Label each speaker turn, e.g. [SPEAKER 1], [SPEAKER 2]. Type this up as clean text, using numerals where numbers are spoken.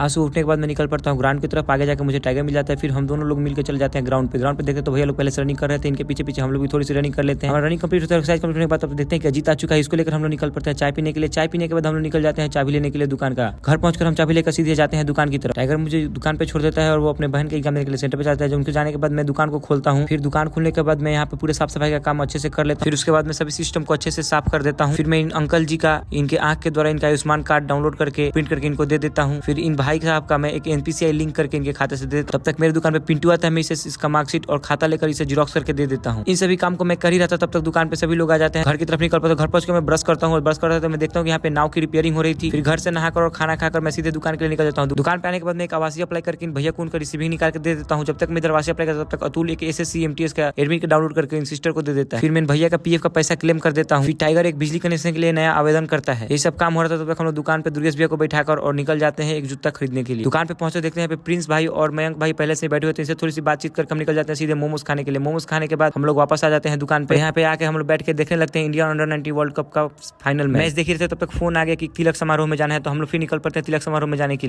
[SPEAKER 1] आंसू उठने के बाद मैं निकल पड़ता हूँ ग्राउंड की तरफ। आगे जाकर मुझे टाइगर मिल जाता है। फिर हम दोनों लोग मिलकर चले जाते हैं ग्राउंड पे देखते तो भैया लोग पहले से रनिंग कर रहे थे, इनके पीछे पीछे हम लोग भी थोड़ी सी रनिंग कर लेते हैं। हमारा रनिंग कंप्लीट होता है, एक्सरसाइज कंप्लीट होने के बाद अब देखते हैं कि अजीत आ चुका है, इसको लेकर हम लोग निकल पड़ते हैं चाय पीने के लिए। चाय पीने के बाद हम लोग निकल जाते हैं चाबी लेने के लिए दुकान का। घर पहुंचकर हम चाबी लेकर सीधे जाते हैं दुकान की तरफ। टाइगर मुझे दुकान पे छोड़ देता है और वो अपने बहन के एग्जाम देने के लिए सेंटर पे जाता है। उनके जाने के बाद मैं दुकान को खोलता हूँ। फिर दुकान खोलने के बाद मैं यहाँ पे पूरे साफ सफाई का काम अच्छे से कर लेता हूँ। फिर उसके बाद मैं सभी सिस्टम को अच्छे से साफ कर देता हूँ। फिर मैं इन अंकल जी का इनके आंख के द्वारा इनका आयुष्मान कार्ड डाउनलोड करके प्रिंट करके इनको दे देता हूँ। फिर इन भाई साहब का मैं एक NPCI लिंक करके इनके खाते से दे। तब तक मेरे दुकान पे पिंटू आता है, मैं इसे इसका मार्कशीट और खाता लेकर इसे जेरॉक्स करके दे देता हूँ। इन सभी काम को मैं कर ही रहता, तब तक दुकान पे सभी लोग आ जाते हैं। घर की तरफ निकल पड़ता हूँ। घर पहुंच के मैं ब्रश करता हूँ और ब्रश करता हूँ तो मैं देखता हूँ कि यहाँ पे नाव की रिपेयरिंग हो रही थी। फिर घर से नहाकर और खाना खाकर मैं सीधे दुकान के लिए निकल जाता हूँ। दुकान पे आने के बाद मैं एक आवासीय अप्लाई करके इन भैया को उनका रिसीविंग निकाल के दे देता हूँ। जब तक मैं दरवाजे अप्लाई करता तब तक अतुल एक SSC MTS का एडमिट डाउनलोड करके इन सिस्टर को दे देता है। फिर मैं भैया का PF का पैसा क्लेम कर देता हूँ। फिर टाइगर एक बिजली कनेक्शन के लिए नया आवेदन करता है। ये सब काम हो रहा था तब तक हम लोग दुकान पे दुर्गेश भैया को बैठाकर और निकल जाते हैं एक जूता खरीदने के लिए। दुकान पे पहुंचे देखते हैं प्रिंस भाई और मयंक भाई पहले से बैठे हुए थे, इनसे थोड़ी सी बातचीत करके हम निकल जाते हैं सीधे मोमोज खाने के लिए। मोमोज खाने के बाद हम लोग वापस आ जाते हैं दुकान पे। यहाँ पे आके हम लोग बैठ के देखने लगते हैं इंडिया अंडर-19 वर्ल्ड कप का फाइनल मैच देख रहे थे। तब तक फोन आ गया कि तिलक समारोह में जाना है, तो हम लोग फिर निकल पड़ते हैं तिलक समारोह में जाने के लिए।